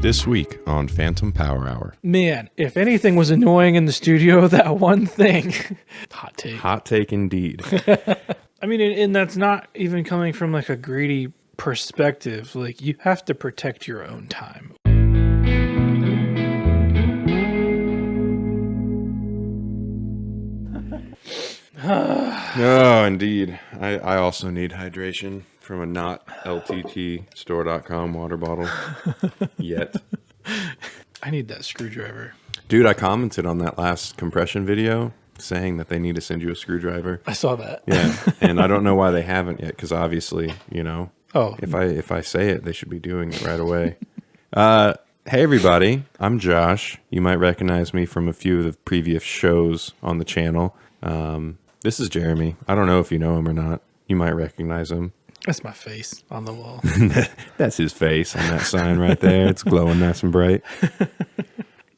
This week on Phantom Power Hour. Man, if anything was annoying in the studio, that one thing. Hot take. Hot take indeed. I mean, and that's not even coming from like a greedy perspective. Like, you have to protect your own time. Oh, indeed. I also need hydration from a not LTTstore.com water bottle yet. I need that screwdriver. Dude, I commented on that last compression video saying that they need to send you a screwdriver. I saw that. Yeah, and I don't know why they haven't yet, because obviously, you know, if I say it, they should be doing it right away. Hey, everybody. I'm Josh. You might recognize me from a few of the previous shows on the channel. This is Jeremy. I don't know if you know him or not. You might recognize him. That's my face on the wall. That's his face on that sign right there. It's glowing nice and bright.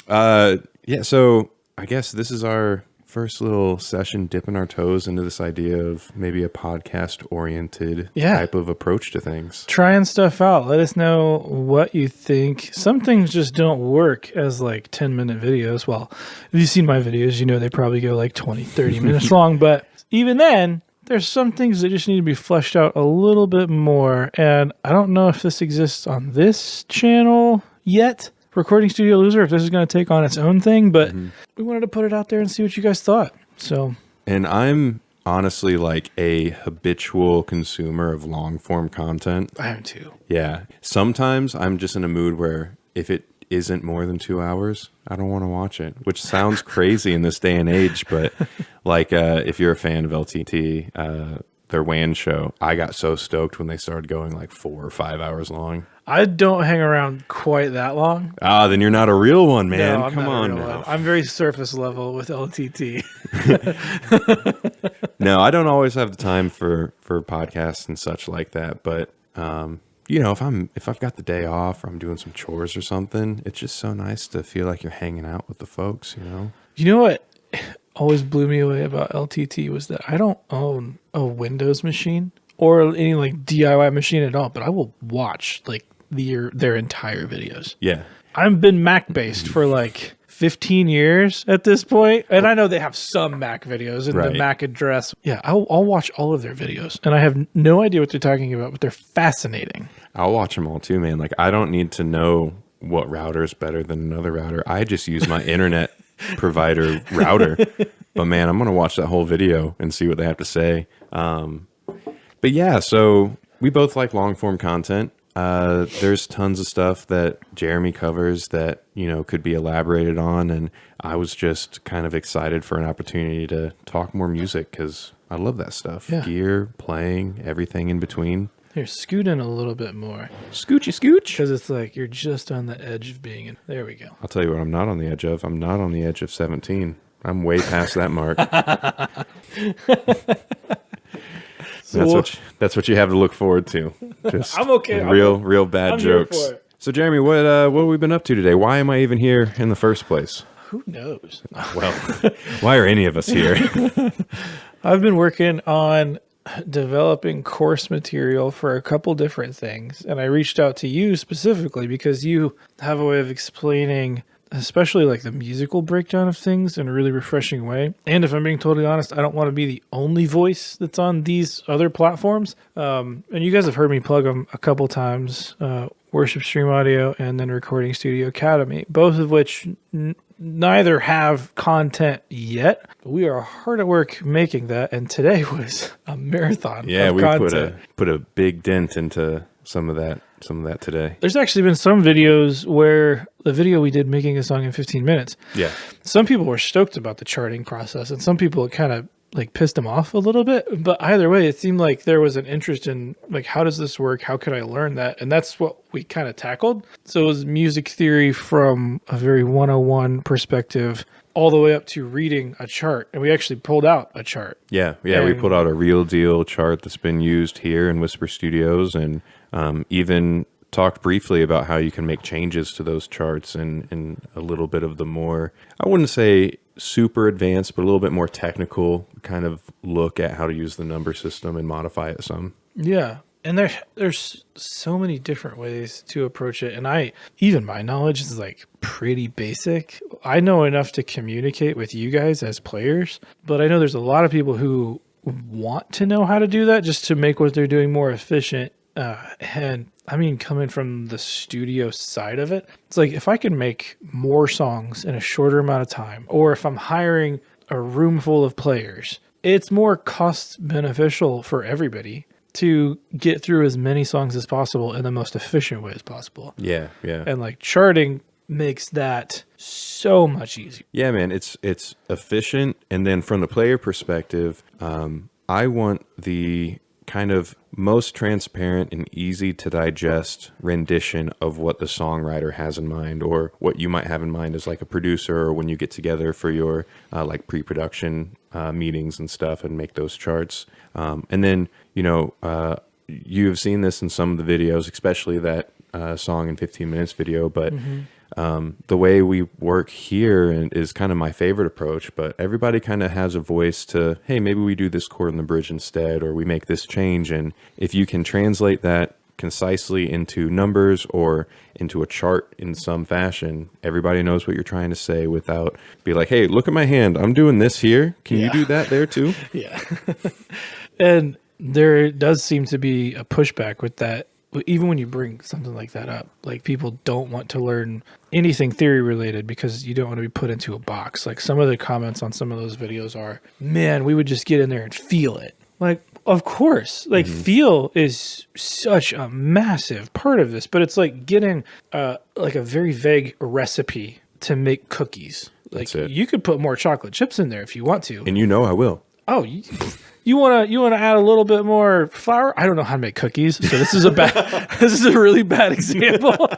Yeah, so I guess this is our first little session dipping our toes into this idea of maybe a podcast-oriented type of approach to things. Trying stuff out. Let us know what you think. Some things just don't work as like 10-minute videos. Well, if you've seen my videos, you know they probably go like 20, 30 minutes long. But even then, there's some things that just need to be fleshed out a little bit more. And I don't know if this exists on this channel yet, Recording Studio Loser, if this is going to take on its own thing. But we wanted to put it out there and see what you guys thought. So, and I'm honestly like a habitual consumer of long form content. I am too. Yeah. Sometimes I'm just in a mood where if it isn't more than 2 hours, I don't want to watch it, which sounds crazy in this day and age. But like, if you're a fan of LTT, their WAN show, I got so stoked when they started going like 4 or 5 hours long. I don't hang around quite that long. Ah, then you're not a real one, man. No, Come on now. I'm very surface level with LTT. No, I don't always have the time for podcasts and such like that. But you know, if I've got the day off or I'm doing some chores or something, it's just so nice to feel like you're hanging out with the folks, you know? You know what always blew me away about LTT was that I don't own a Windows machine or any like DIY machine at all, but I will watch like their entire videos. Yeah. I've been Mac based for like 15 years at this point, and I know they have some Mac videos in the Mac address. Yeah, I'll watch all of their videos, and I have no idea what they're talking about, but they're fascinating. I'll watch them all too, man. Like, I don't need to know what router is better than another router. I just use my internet provider router. But man, I'm going to watch that whole video and see what they have to say. But yeah, so we both like long form content. There's tons of stuff that Jeremy covers that, you know, could be elaborated on. And I was just kind of excited for an opportunity to talk more music because I love that stuff. Yeah. Gear, playing, everything in between. Here, scoot in a little bit more. Scoochy scooch. Because it's like you're just on the edge of being in. There we go. I'll tell you what I'm not on the edge of. I'm not on the edge of 17. I'm way past that mark. That's what you have to look forward to. Just I'm okay. Real bad jokes. So Jeremy, what have we been up to today? Why am I even here in the first place? Who knows? Well, why are any of us here? I've been working on developing course material for a couple different things, and I reached out to you specifically because you have a way of explaining especially like the musical breakdown of things in a really refreshing way. And if I'm being totally honest, I don't want to be the only voice that's on these other platforms. And you guys have heard me plug them a couple times, Worship Stream Audio and then Recording Studio Academy, both of which neither have content yet. We are hard at work making that, and today was a marathon of content. put a big dent into some of that today. There's actually been some videos where the video we did making a song in 15 minutes. Yeah. Some people were stoked about the charting process, and some people it kind of like pissed them off a little bit. But either way, it seemed like there was an interest in like, how does this work? How could I learn that? And that's what we kind of tackled. So it was music theory from a very 101 perspective, all the way up to reading a chart. And we actually pulled out a chart. Yeah. We pulled out a real deal chart that's been used here in Whisper Studios, and even talked briefly about how you can make changes to those charts and a little bit of the more, I wouldn't say super advanced, but a little bit more technical kind of look at how to use the number system and modify it some. Yeah. And there's so many different ways to approach it. And even my knowledge is like pretty basic. I know enough to communicate with you guys as players, but I know there's a lot of people who want to know how to do that just to make what they're doing more efficient. And I mean, coming from the studio side of it, it's like if I can make more songs in a shorter amount of time, or if I'm hiring a room full of players, it's more cost beneficial for everybody to get through as many songs as possible in the most efficient way as possible. Yeah, yeah. And like charting makes that so much easier. Yeah, man, it's efficient. And then from the player perspective, I want the kind of most transparent and easy to digest rendition of what the songwriter has in mind, or what you might have in mind as like a producer, or when you get together for your like pre-production meetings and stuff and make those charts. And then, you have seen this in some of the videos, especially that song in 15 minutes video, but the way we work here is kind of my favorite approach, but everybody kind of has a voice to, hey, maybe we do this chord in the bridge instead, or we make this change. And if you can translate that concisely into numbers or into a chart in some fashion, everybody knows what you're trying to say without be like, hey, look at my hand, I'm doing this here. Can you do that there too? Yeah. And there does seem to be a pushback with that. Even when you bring something like that up, like people don't want to learn anything theory related because you don't want to be put into a box. Like some of the comments on some of those videos are, man, we would just get in there and feel it. Like, of course, like feel is such a massive part of this, but it's like getting like a very vague recipe to make cookies. Like you could put more chocolate chips in there if you want to. And I will. Oh, you want to add a little bit more flour? I don't know how to make cookies, so this is a really bad example.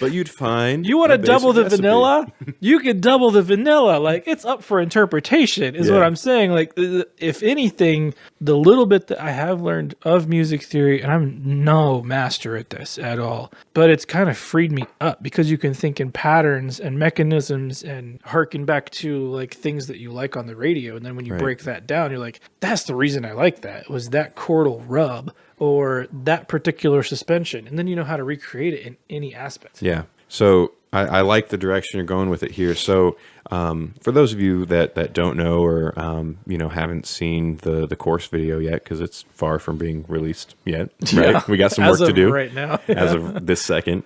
But you'd find you want to double the vanilla? You can double the vanilla. Like, it's up for interpretation is what I'm saying. Like, if anything, the little bit that I have learned of music theory, and I'm no master at this at all, but it's kind of freed me up because you can think in patterns and mechanisms and harken back to like things that you like on the radio. And then when you break that down, you're like, that's the reason I like that, was that chordal rub or that particular suspension. And then you know how to recreate it in any aspect. Yeah. So I like the direction you're going with it here. So for those of you that don't know or, haven't seen the course video yet, because it's far from being released yet, right? Yeah. We got some work to do right now. As of this second.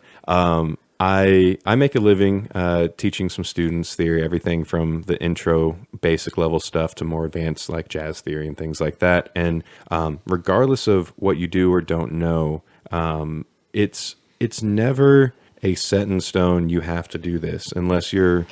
I make a living teaching some students theory, everything from the intro basic level stuff to more advanced like jazz theory and things like that. And regardless of what you do or don't know, it's never a set in stone, you have to do this, unless you're,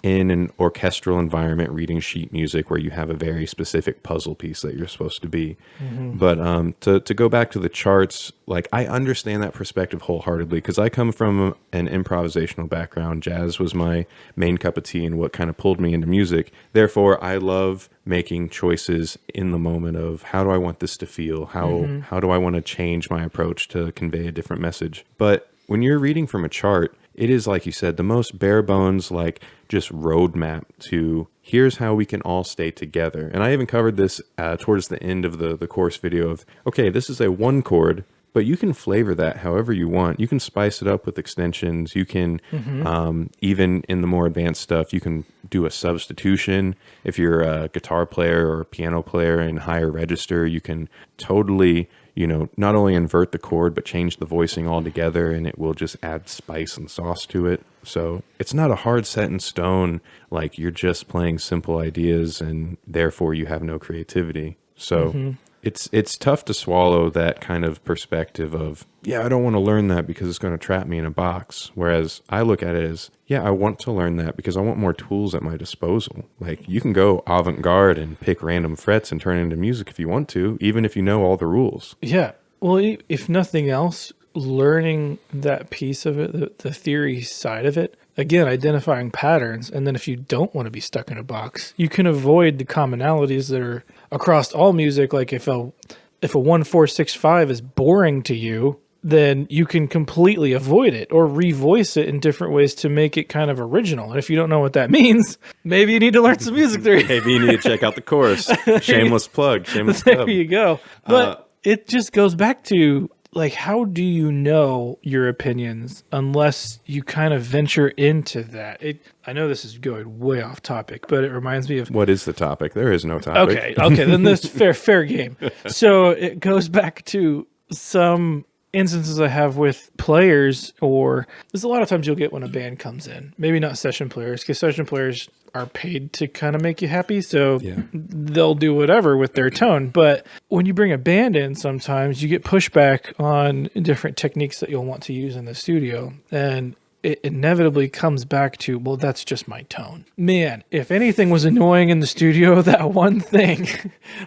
in an orchestral environment reading sheet music where you have a very specific puzzle piece that you're supposed to be. But to go back to the charts, like I understand that perspective wholeheartedly because I come from an improvisational background. Jazz was my main cup of tea and what kind of pulled me into music. Therefore, I love making choices in the moment of how do I want this to feel? How do I want to change my approach to convey a different message? But when you're reading from a chart, it is, like you said, the most bare bones, like just roadmap to here's how we can all stay together. And I even covered this towards the end of the course video of, okay, this is a one chord, but you can flavor that however you want. You can spice it up with extensions. You can, even in the more advanced stuff, you can do a substitution. If you're a guitar player or a piano player in higher register, you can totally not only invert the chord, but change the voicing altogether, and it will just add spice and sauce to it. So it's not a hard set in stone, like you're just playing simple ideas and therefore you have no creativity. So it's tough to swallow that kind of perspective of, yeah, I don't want to learn that because it's going to trap me in a box. Whereas I look at it as, yeah, I want to learn that because I want more tools at my disposal. Like you can go avant-garde and pick random frets and turn it into music if you want to, even if you know all the rules. Yeah. Well, if nothing else, learning that piece of it, the theory side of it, again, identifying patterns. And then if you don't want to be stuck in a box, you can avoid the commonalities that are across all music. Like if a 1-4-6-5 is boring to you, then you can completely avoid it or revoice it in different ways to make it kind of original. And if you don't know what that means, maybe you need to learn some music theory. Maybe you need to check out the course. Shameless plug. Shameless There plug. you go. But it just goes back to like, how do you know your opinions unless you kind of venture into that? I know this is going way off topic, but it reminds me of What is the topic? There is no topic. okay, then this fair game. So it goes back to some instances I have with players, or there's a lot of times you'll get when a band comes in. Maybe not session players, because session players are paid to kind of make you happy, so they'll do whatever with their tone. But when you bring a band in, sometimes you get pushback on different techniques that you'll want to use in the studio, and it inevitably comes back to, well, that's just my tone. Man, if anything was annoying in the studio, that one thing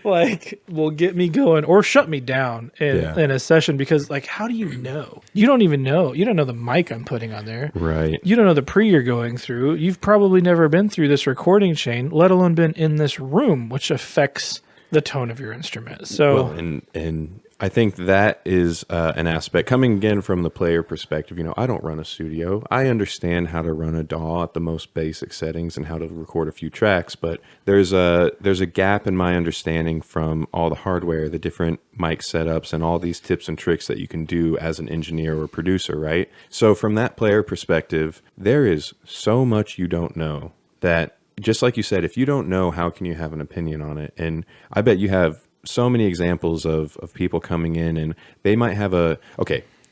like will get me going or shut me down in a session, because like, how do you know? You don't even know. You don't know the mic I'm putting on there. Right. You don't know the pre you're going through. You've probably never been through this recording chain, let alone been in this room, which affects the tone of your instrument. So, well, and I think that is an aspect coming again from the player perspective. You know, I don't run a studio. I understand how to run a DAW at the most basic settings and how to record a few tracks, but there's a gap in my understanding from all the hardware, the different mic setups, and all these tips and tricks that you can do as an engineer or producer, right? So from that player perspective, there is so much you don't know that, just like you said, if you don't know, how can you have an opinion on it? And I bet you have so many examples of people coming in and they might have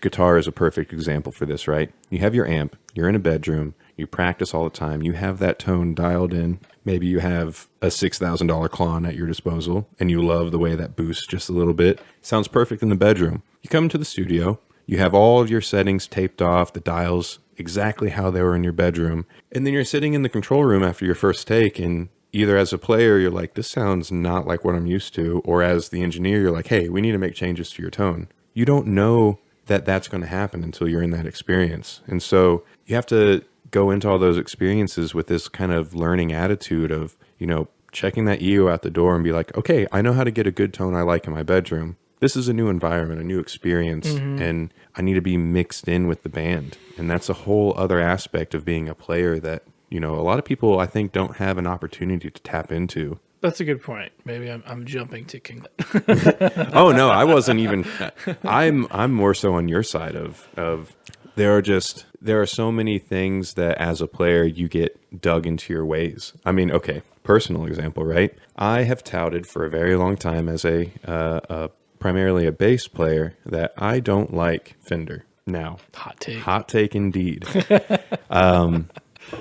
guitar is a perfect example for this, right? You have your amp, you're in a bedroom, you practice all the time, you have that tone dialed in. Maybe you have a $6,000 Klon at your disposal and you love the way that boosts just a little bit. Sounds perfect in the bedroom. You come to the studio, you have all of your settings taped off, the dials exactly how they were in your bedroom, and then you're sitting in the control room after your first take, and either as a player, you're like, this sounds not like what I'm used to, or as the engineer, you're like, hey, we need to make changes to your tone. You don't know that that's going to happen until you're in that experience. And so you have to go into all those experiences with this kind of learning attitude of, you know, checking that ego out the door and be like, okay, I know how to get a good tone I like in my bedroom. This is a new environment, a new experience, and I need to be mixed in with the band. And that's a whole other aspect of being a player that, you know, a lot of people, I think, don't have an opportunity to tap into. that's a good point. Maybe I'm jumping to King. Oh no, I wasn't even. I'm more so on your side of there are so many things that as a player you get dug into your ways. I mean, okay, personal example, right? I have touted for a very long time as a primarily a bass player that I don't like Fender. Now, hot take indeed.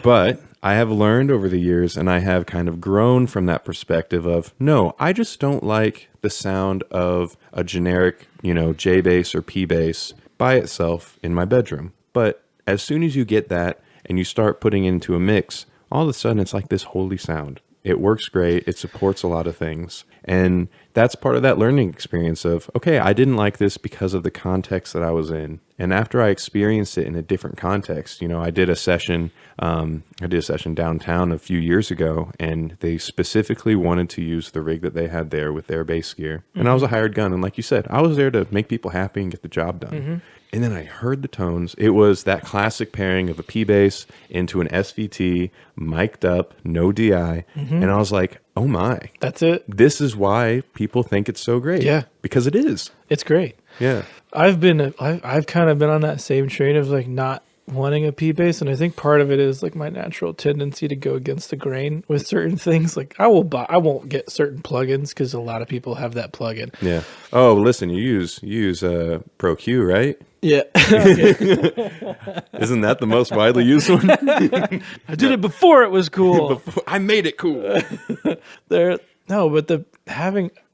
But I have learned over the years, and I have kind of grown from that perspective of, no, I just don't like the sound of a generic, you know, J bass or P bass by itself in my bedroom. But as soon as you get that and you start putting it into a mix, all of a sudden it's like this holy sound. It works great. It supports a lot of things. And that's part of that learning experience of, okay, I didn't like this because of the context that I was in. And after I experienced it in a different context, you know, I did a session downtown a few years ago, and they specifically wanted to use the rig that they had there with their bass gear. And I was a hired gun. And like you said, I was there to make people happy and get the job done. And then I heard the tones. It was that classic pairing of a P bass into an SVT, mic'd up, no DI. And I was like, oh my. That's it. This is why people think it's so great. Yeah. Because it is. It's great. Yeah. I've kind of been on that same train of like not wanting a P bass, and I think part of it is like my natural tendency to go against the grain with certain things. Like I won't get certain plugins because a lot of people have that plugin. Yeah. Oh, listen, you use Pro Q, right? Yeah. Isn't that the most widely used one? I did it before it was cool. I made it cool.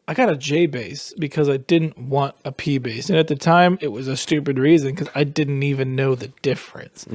I got a J bass because I didn't want a P bass. And at the time, it was a stupid reason because I didn't even know the difference.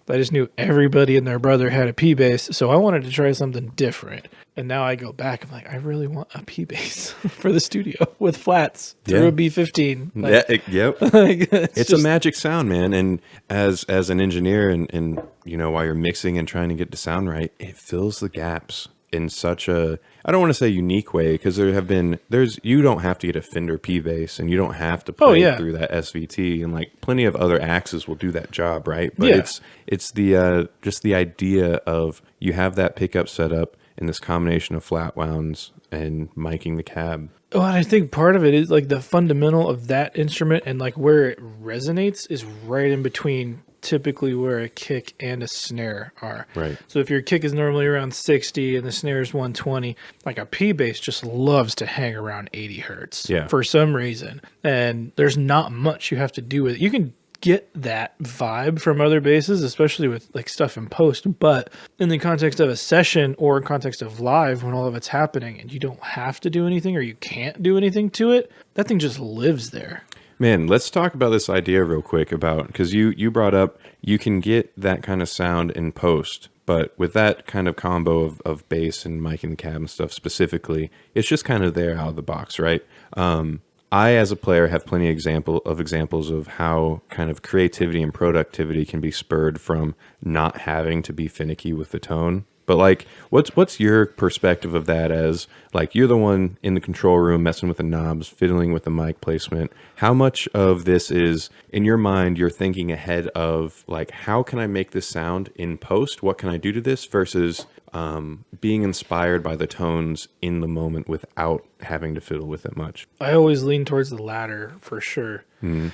I just knew everybody and their brother had a P bass, so I wanted to try something different. And now I go back, I'm like, I really want a P bass for the studio with flats through a B15. Like, yep. It's a magic sound, man. And as an engineer and you know, while you're mixing and trying to get the sound right, it fills the gaps in such a, I don't want to say unique way, because you don't have to get a Fender P bass and you don't have to play through that SVT, and like plenty of other axes will do that job, right? But it's the just the idea of you have that pickup set up and this combination of flat wounds and miking the cab. Oh, and I think part of it is like the fundamental of that instrument and like where it resonates is right in between typically where a kick and a snare are. Right. So if your kick is normally around 60 and the snare is 120, like a P bass just loves to hang around 80 hertz for some reason. And there's not much you have to do with it. You can get that vibe from other basses, especially with like stuff in post, but in the context of a session or in context of live when all of it's happening and you don't have to do anything or you can't do anything to it, that thing just lives there. Man, let's talk about this idea real quick about, because you brought up you can get that kind of sound in post, but with that kind of combo of bass and mic and cab and stuff specifically, it's just kind of there out of the box, right? I, as a player, have plenty of examples of how kind of creativity and productivity can be spurred from not having to be finicky with the tone. But like, what's your perspective of that as like you're the one in the control room messing with the knobs, fiddling with the mic placement? How much of this is in your mind you're thinking ahead of like, how can I make this sound in post? What can I do to this versus being inspired by the tones in the moment without having to fiddle with it much? I always lean towards the latter for sure. And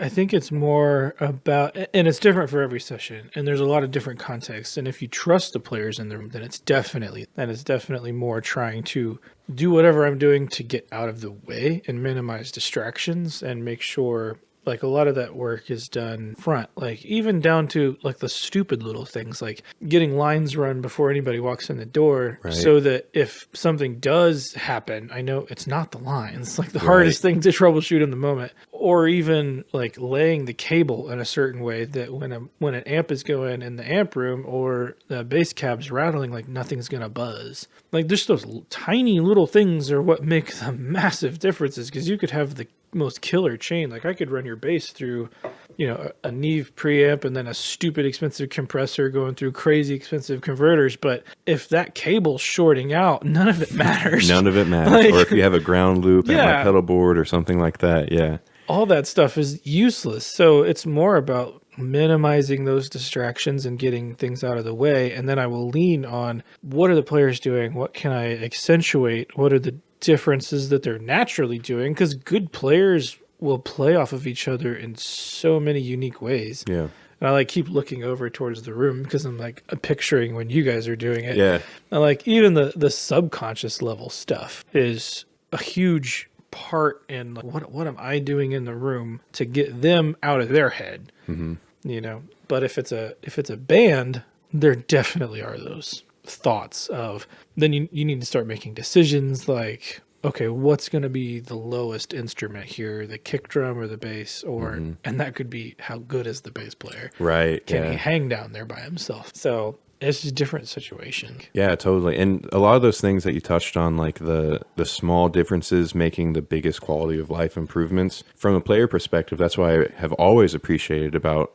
I think it's more about, and it's different for every session, and there's a lot of different contexts. And if you trust the players in the room, then it's definitely more trying to do whatever I'm doing to get out of the way and minimize distractions and make sure like a lot of that work is done front, like even down to like the stupid little things, like getting lines run before anybody walks in the door, so that if something does happen, I know it's not the lines, like the hardest thing to troubleshoot in the moment, or even like laying the cable in a certain way that when an amp is going in the amp room or the bass cab's rattling, like nothing's going to buzz. Like just those tiny little things are what make the massive differences, because you could have the most killer chain. Like I could run your bass through, you know, a Neve preamp and then a stupid expensive compressor going through crazy expensive converters. But if that cable's shorting out, none of it matters. None of it matters. Like, or if you have a ground loop at my pedal board or something like that. Yeah. All that stuff is useless. So it's more about minimizing those distractions and getting things out of the way. And then I will lean on what are the players doing? What can I accentuate? What are the differences that they're naturally doing? Because good players will play off of each other in so many unique ways. Yeah. And I like keep looking over towards the room because I'm like picturing when you guys are doing it. Yeah. And like even the subconscious level stuff is a huge part in like, what am I doing in the room to get them out of their head? You know, but if it's a band, there definitely are those thoughts of then you need to start making decisions like, okay, what's going to be the lowest instrument here, the kick drum or the bass, or and that could be how good is the bass player, right? Can he hang down there by himself? So it's just a different situation. Yeah, totally. And a lot of those things that you touched on, like the small differences making the biggest quality of life improvements from a player perspective, that's why I have always appreciated about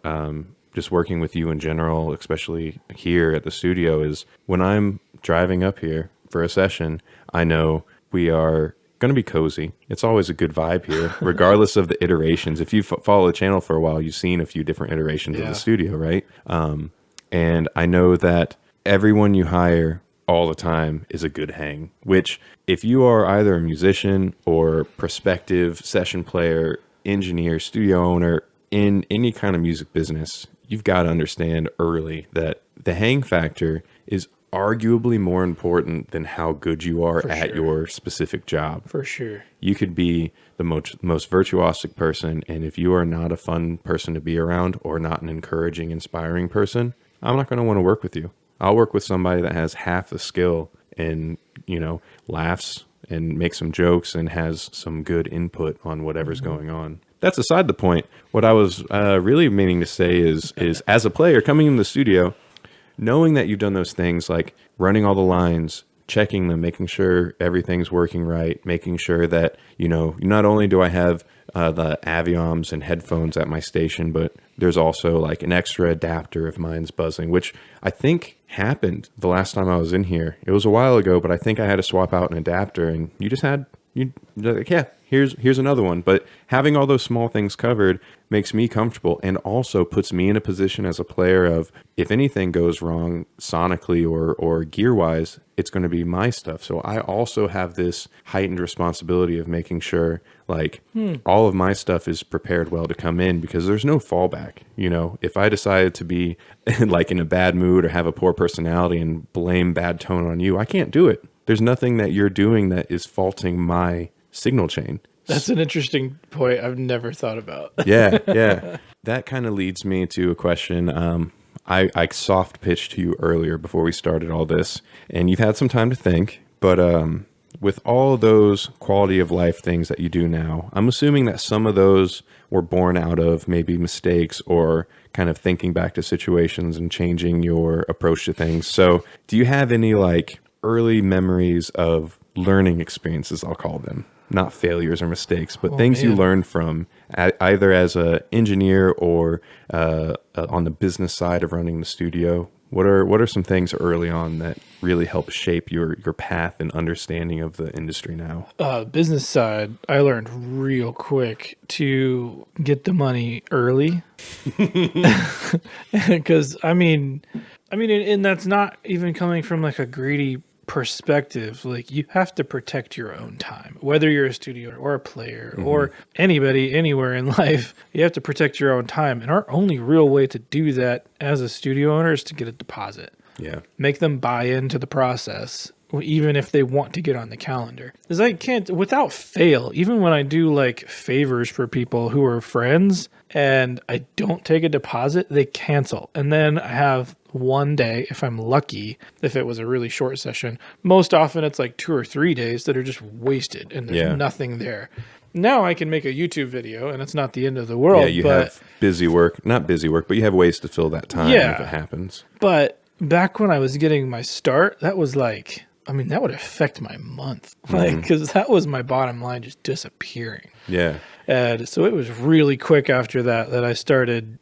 just working with you in general, especially here at the studio, is when I'm driving up here for a session, I know we are going to be cozy. It's always a good vibe here, regardless of the iterations. If you follow the channel for a while, you've seen a few different iterations of the studio, right? And I know that everyone you hire all the time is a good hang, which if you are either a musician or prospective session player, engineer, studio owner in any kind of music business, you've got to understand early that the hang factor is arguably more important than how good you are at your specific job. For sure. You could be the most virtuosic person, and if you are not a fun person to be around or not an encouraging, inspiring person, I'm not going to want to work with you. I'll work with somebody that has half the skill and, you know, laughs and makes some jokes and has some good input on whatever's going on. That's aside the point. What I was really meaning to say is as a player coming in the studio, knowing that you've done those things like running all the lines, checking them, making sure everything's working right, making sure that, you know, not only do I have the Avioms and headphones at my station, but there's also like an extra adapter if mine's buzzing, which I think happened the last time I was in here. It was a while ago, but I think I had to swap out an adapter and you just had you're like, yeah, here's another one. But having all those small things covered makes me comfortable, and also puts me in a position as a player of, if anything goes wrong sonically or gear wise, it's going to be my stuff. So I also have this heightened responsibility of making sure like all of my stuff is prepared well to come in, because there's no fallback. If I decided to be like in a bad mood or have a poor personality and blame bad tone on you, I can't do it. There's nothing that you're doing that is faulting my signal chain. That's an interesting point I've never thought about. Yeah. That kind of leads me to a question. I soft pitched to you earlier before we started all this, and you've had some time to think, but with all those quality of life things that you do now, I'm assuming that some of those were born out of maybe mistakes or kind of thinking back to situations and changing your approach to things. So do you have any like early memories of learning experiences, I'll call them? Not failures or mistakes, but things you learned from either as an engineer or on the business side of running the studio. What are some things early on that really help shape your path and understanding of the industry now? Business side, I learned real quick to get the money early, because and that's not even coming from like a greedy perspective. Like, you have to protect your own time, whether you're a studio or a player or anybody anywhere in life. You have to protect your own time, and our only real way to do that as a studio owner is to get a deposit. Make them buy into the process, even if they want to get on the calendar. Because I can't, without fail, even when I do like favors for people who are friends and I don't take a deposit, they cancel. And then I have one day, if I'm lucky, if it was a really short session. Most often it's like 2 or 3 days that are just wasted and there's nothing there. Now I can make a YouTube video and it's not the end of the world. Yeah, you have not busy work, but you have ways to fill that time if it happens. But back when I was getting my start, that was like, that would affect my month. Because that was my bottom line just disappearing. Yeah. And so it was really quick after that I started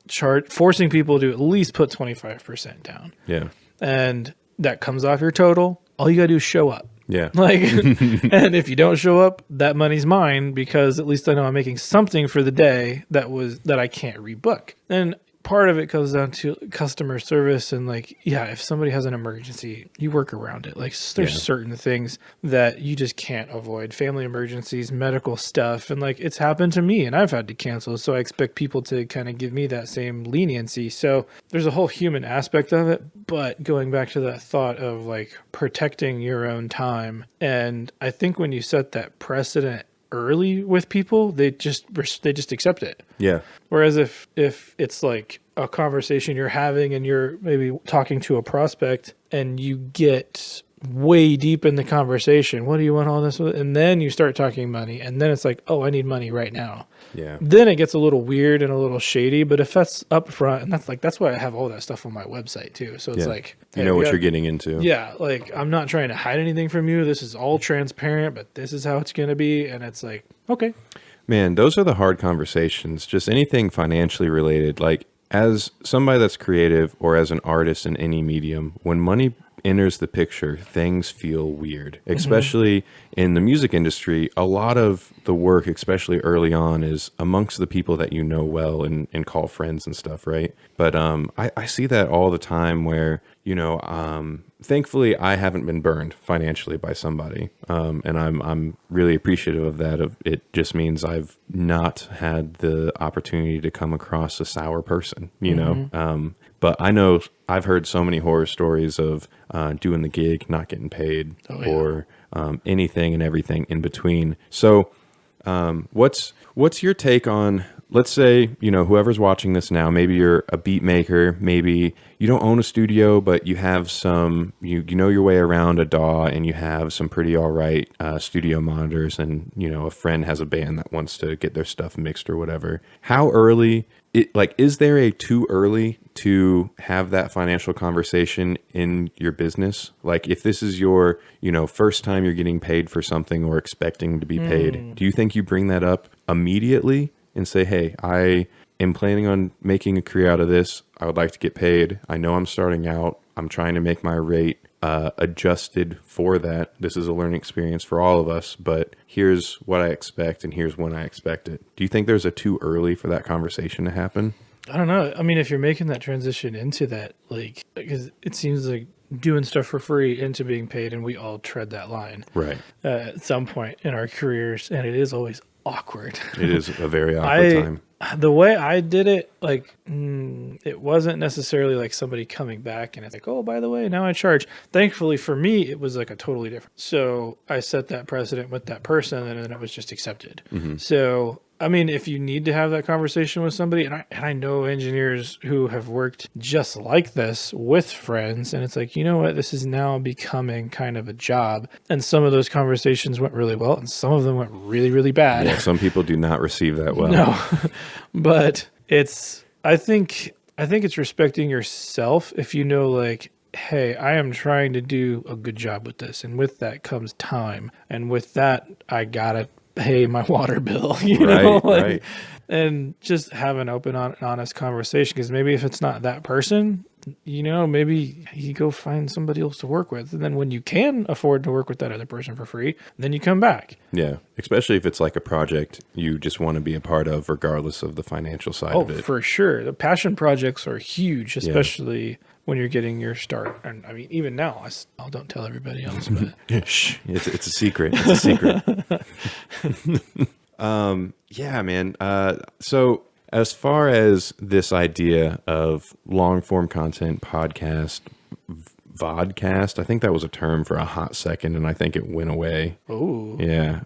forcing people to at least put 25% down. Yeah. And that comes off your total. All you got to do is show up. Yeah. And if you don't show up, that money's mine, because at least I know I'm making something for the day that I can't rebook. And part of it comes down to customer service and if somebody has an emergency, you work around it. There's certain things that you just can't avoid. Family emergencies, medical stuff. And it's happened to me and I've had to cancel. So I expect people to kind of give me that same leniency. So there's a whole human aspect of it. But going back to that thought of protecting your own time. And I think when you set that precedent early with people, they just accept it. Yeah. Whereas if it's like a conversation you're having and you're maybe talking to a prospect and you get way deep in the conversation, what do you want all this with? And then you start talking money, and then it's like, oh, I need money right now. Yeah. Then it gets a little weird and a little shady. But if that's up front, and that's why I have all that stuff on my website too. So it's you know what you're getting into. Yeah. I'm not trying to hide anything from you. This is all transparent, but this is how it's going to be. And it's like, okay. Man, those are the hard conversations. Just anything financially related. As somebody that's creative or as an artist in any medium, when money enters the picture, things feel weird, especially in the music industry. A lot of the work, especially early on, is amongst the people that you know well and call friends and stuff, right? But I see that all the time where, thankfully I haven't been burned financially by somebody. And I'm really appreciative of that. It just means I've not had the opportunity to come across a sour person, but I know I've heard so many horror stories of doing the gig, not getting paid, or anything and everything in between. So what's your take on, let's say, whoever's watching this now, maybe you're a beat maker, maybe you don't own a studio, but you have some, you know your way around a DAW and you have some pretty all right studio monitors, and, a friend has a band that wants to get their stuff mixed or whatever. How early, is there a too early to have that financial conversation in your business? If this is your, first time you're getting paid for something or expecting to be paid, do you think you bring that up immediately and say, hey, I am planning on making a career out of this. I would like to get paid. I know I'm starting out. I'm trying to make my rate adjusted for that. This is a learning experience for all of us, but here's what I expect and here's when I expect it. Do you think there's a too early for that conversation to happen? I don't know. I mean, if you're making that transition into that, like, because it seems like doing stuff for free into being paid, and we all tread that line Right. At some point in our careers, and it is always awkward. It is a very awkward time. The way I did it, like, it wasn't necessarily like somebody coming back and it's like, oh, by the way, now I charge. Thankfully for me, it was like a totally different. So I set that precedent with that person, and then it was just accepted. So I mean, if you need to have that conversation with somebody, and I know engineers who have worked just like this with friends, and it's like, you know what, this is now becoming kind of a job. And some of those conversations went really well, and some of them went really, really bad. Yeah, some people do not receive that well. No, but I think it's respecting yourself if you know, like, hey, I am trying to do a good job with this, and with that comes time, and with that, I gotta pay my water bill, you know, like, right. And just have an open, honest conversation. Because maybe if it's not that person, you know, maybe you go find somebody else to work with, and then when you can afford to work with that other person for free, then you come back. Yeah, especially if it's like a project you just want to be a part of, regardless of the financial side of it. For sure, the passion projects are huge, especially when you're getting your start. And I mean, even now, I don't tell everybody else, but Shh, it's a secret. It's a secret. Yeah, man. So as far as this idea of long form content, podcast, vodcast, I think that was a term for a hot second, and I think it went away. oh, Yeah.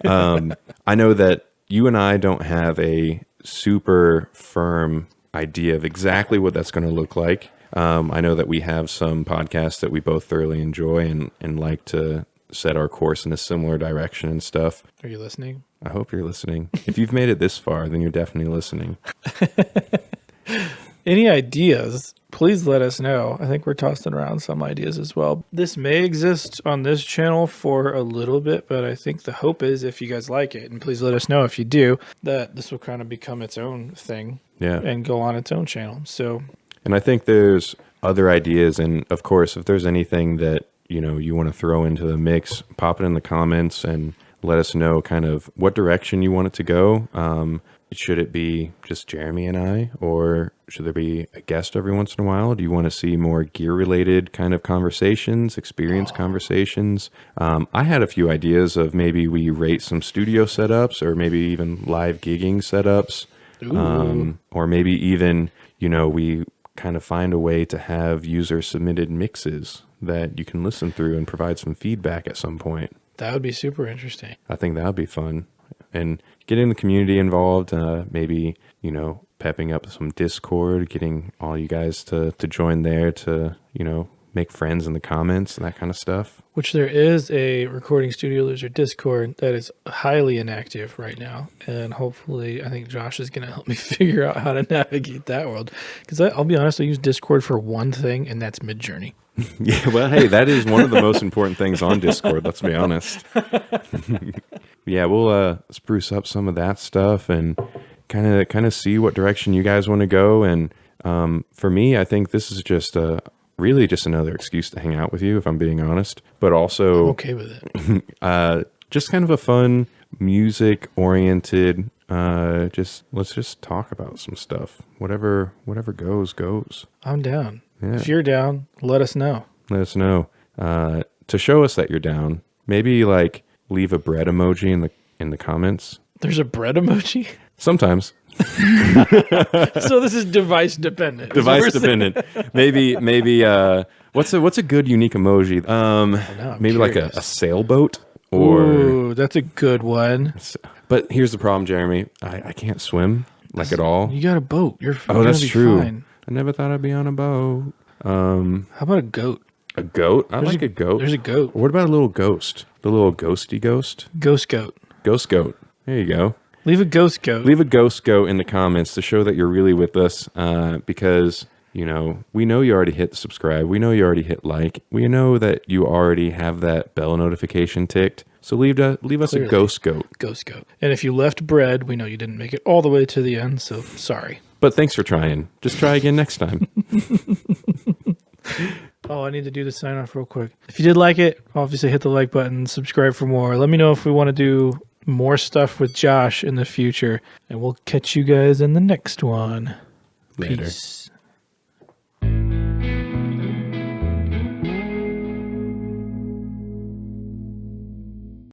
I know that you and I don't have a super firm idea of exactly what that's going to look like. I know that we have some podcasts that we both thoroughly enjoy and like to set our course in a similar direction and stuff. are you listening? I hope you're listening. If you've made it this far, then you're definitely listening. Any ideas, please let us know. I think we're tossing around some ideas as well. This may exist on this channel for a little bit, but I think the hope is, if you guys like it, and please let us know if you do, that this will kind of become its own thing, and go on its own channel. So, and I think there's other ideas, and of course, if there's anything that you want to throw into the mix, pop it in the comments and let us know kind of what direction you want it to go. Should it be just Jeremy and I, or should there be a guest every once in a while? Do you want to see more gear-related kind of conversations, experience conversations? I had a few ideas of maybe we rate some studio setups, or maybe even live gigging setups, or maybe even, we kind of find a way to have user-submitted mixes that you can listen through and provide some feedback at some point. that would be super interesting. I think that would be fun. And getting the community involved, maybe, pepping up some Discord, getting all you guys to join there to, make friends in the comments and that kind of stuff. Which there is a Recording Studio Loser Discord that is highly inactive right now. And hopefully, I think Josh is going to help me figure out how to navigate that world. Because I'll be honest, I use Discord for one thing, and that's Midjourney. Yeah, well, hey, that is one of the most important things on Discord, let's be honest. Yeah, we'll spruce up some of that stuff and kind of see what direction you guys want to go. And for me, I think this is just really just another excuse to hang out with you, if I'm being honest. But also, I'm okay with it. Just kind of a fun, music-oriented, let's just talk about some stuff. Whatever goes. I'm down. Yeah. If you're down, let us know. Let us know. To show us that you're down, maybe like leave a bread emoji in the comments. There's a bread emoji? Sometimes. So this is device dependent. Device dependent. Maybe what's a good unique emoji? Maybe curious. like a sailboat, or Ooh, that's a good one. But here's the problem, Jeremy. I can't swim like at all. You got a boat. You're That's be true. Fine. I never thought I'd be on a boat. How about a goat? A goat? I like a goat. There's a goat. What about a little ghost? The little ghosty ghost? Ghost goat. Ghost goat. There you go. Leave a ghost goat. Leave a ghost goat in the comments to show that you're really with us, because, we know you already hit subscribe. We know you already hit like. We know that you already have that bell notification ticked. So leave us Clearly. a ghost goat. Ghost goat. And if you left bread, we know you didn't make it all the way to the end, so sorry. But thanks for trying. Just try again next time. Oh, I need to do the sign off real quick. If you did like it, obviously hit the like button, subscribe for more. Let me know if we want to do more stuff with Josh in the future, and we'll catch you guys in the next one. Later. Peace.